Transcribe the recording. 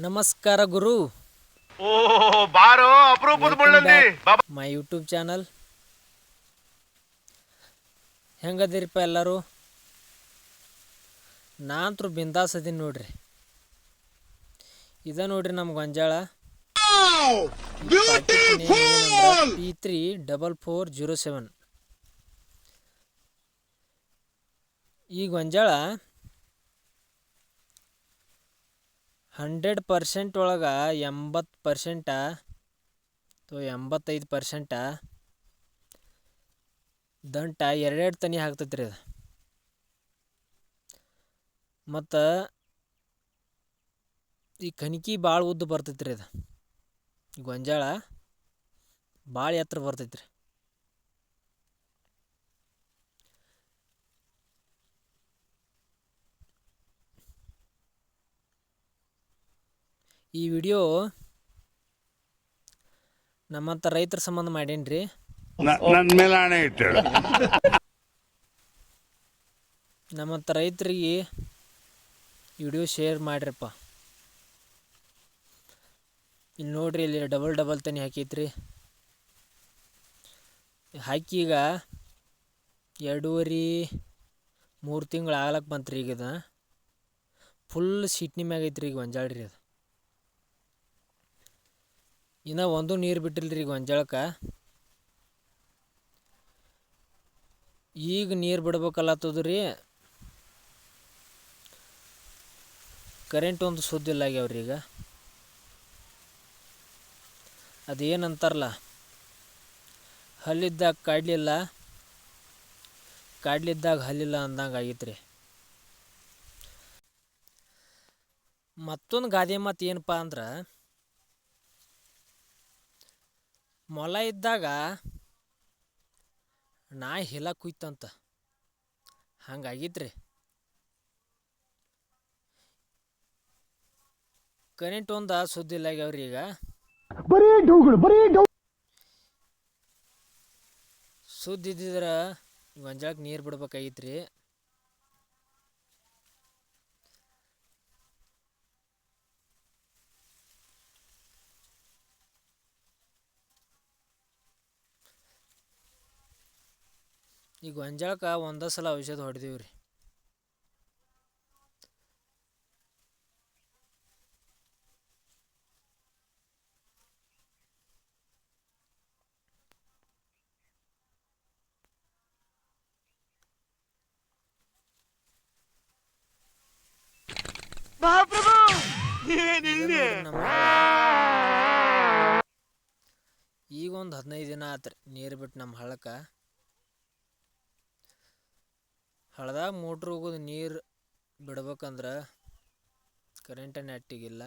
ನಮಸ್ಕಾರ ಗುರು. ಓ ಬಾರೋ ಅಪರೂಪದ ಮುಳ್ಳಂದಿ ಮೈ ಯೂಟ್ಯೂಬ್ ಚಾನಲ್. ಹೆಂಗದಿರಪ್ಪ ಎಲ್ಲರೂ? ನಾನಂತರೂ ಬಿಂದಾಸ್ ಅದೀನಿ ನೋಡ್ರಿ. ಇದ ನೋಡ್ರಿ ನಮ್ಮ ಗೊಂಜಾಳ. P34407. ಈ ಗೊಂಜಾಳ 100% ಒಳಗೆ 80% ಅಥವಾ 85% ದಂಟ ಎರಡೆರಡು ತನಿ ಹಾಕ್ತೈತೆ ರೀ ಅದು. ಮತ್ತು ಈ ಕಣಿಕಿ ಭಾಳ ಉದ್ದ ಬರ್ತೈತೆ ರೀ ಅದು. ಗೊಂಜಾಳ ಭಾಳ ಎತ್ತರ ಬರ್ತೈತೆ ರೀ. ಈ ವಿಡಿಯೋ ನಮ್ಮಂಥ ರೈತರ ಸಂಬಂಧ ಮಾಡೇನಿ ರೀ. ನನ್ನ ಮೇಲೆ ಹಣೆ ಇಟ್ಟಳು. ನಮ್ಮಂಥ ರೈತರಿಗೆ ವಿಡಿಯೋ ಶೇರ್ ಮಾಡಿರಪ್ಪ. ಇಲ್ಲಿ ನೋಡ್ರಿ, ಇಲ್ಲಿ ಡಬಲ್ ತನಿ ಹಾಕೈತ್ರಿ. ಹಾಕಿ ಈಗ 2.5-3 ತಿಂಗಳು ಆಗ್ಲಕ್ಕೆ ಬಂತ್ರಿ. ಈಗ ಇದು ಫುಲ್ ಸಿಟ್ನಿ ಮ್ಯಾಗ ಐತ್ರಿ ಈಗ ಗೊಂಜಾಳ ರೀ ಅದು. ಇನ್ನೂ ಒಂದು ನೀರು ಬಿಟ್ಟಿಲ್ರಿ ಈಗ ಗೊಂಜಾಳಕ್ಕೆ. ಈಗ ನೀರು ಬಿಡ್ಬೇಕಲ್ಲತ್ತದ ರೀ. ಕರೆಂಟ್ ಒಂದು ಸುದ್ದಿ ಇಲ್ಲ ಆಗ್ಯಾವ್ರಿ ಈಗ. ಅದೇನಂತಾರಲ್ಲ, ಹಲ್ಲಿದ್ದಾಗ ಕಾಡಲಿಲ್ಲ, ಕಾಡಲಿದ್ದಾಗ ಹಲ್ಲಿಲ್ಲ ಅಂದಂಗೆ ಆಗೈತ್ರಿ. ಮತ್ತೊಂದು ಗಾದೆ ಮಾತು ಏನಪ್ಪ ಅಂದ್ರೆ, ಮೊಲ ಇದ್ದಾಗ ನಾಯಿ ಹಿಲ ಕುಯ್ತಂತ. ಹಂಗಾಗಿತ್ರಿ. ಕರೆಂಟ್ ಒಂದು ಸುದ್ದಿ ಇಲ್ಲ ಆಗ್ಯಾವ್ರಿ ಈಗ. ಸುದ್ದಿ ಇದ್ದಿದ್ರೆ ಗೊಂಜಾಳಕ್ಕೆ ನೀರು ಬಿಡ್ಬೇಕಾಗಿತ್ರಿ. ಈ ಗೊಂಜಾಳಕ್ಕೆ ಒಂದೇ ಸಲ ಔಷಧ ಹೊಡೆದೀವ್ರಿ. ಈಗ ಒಂದು 15 ದಿನ ಆತ್ರಿ ನೀರು ಬಿಟ್ಟು ನಮ್ಮ ಹಳ್ಳಕ್ಕೆ. ಹಳ್ದಾಗ ಮೋಟ್ರ್ ಹೋಗೋದು ನೀರು ಬಿಡ್ಬೇಕಂದ್ರೆ ಕರೆಂಟ ನೆಟ್ಟಿಗಿಲ್ಲ.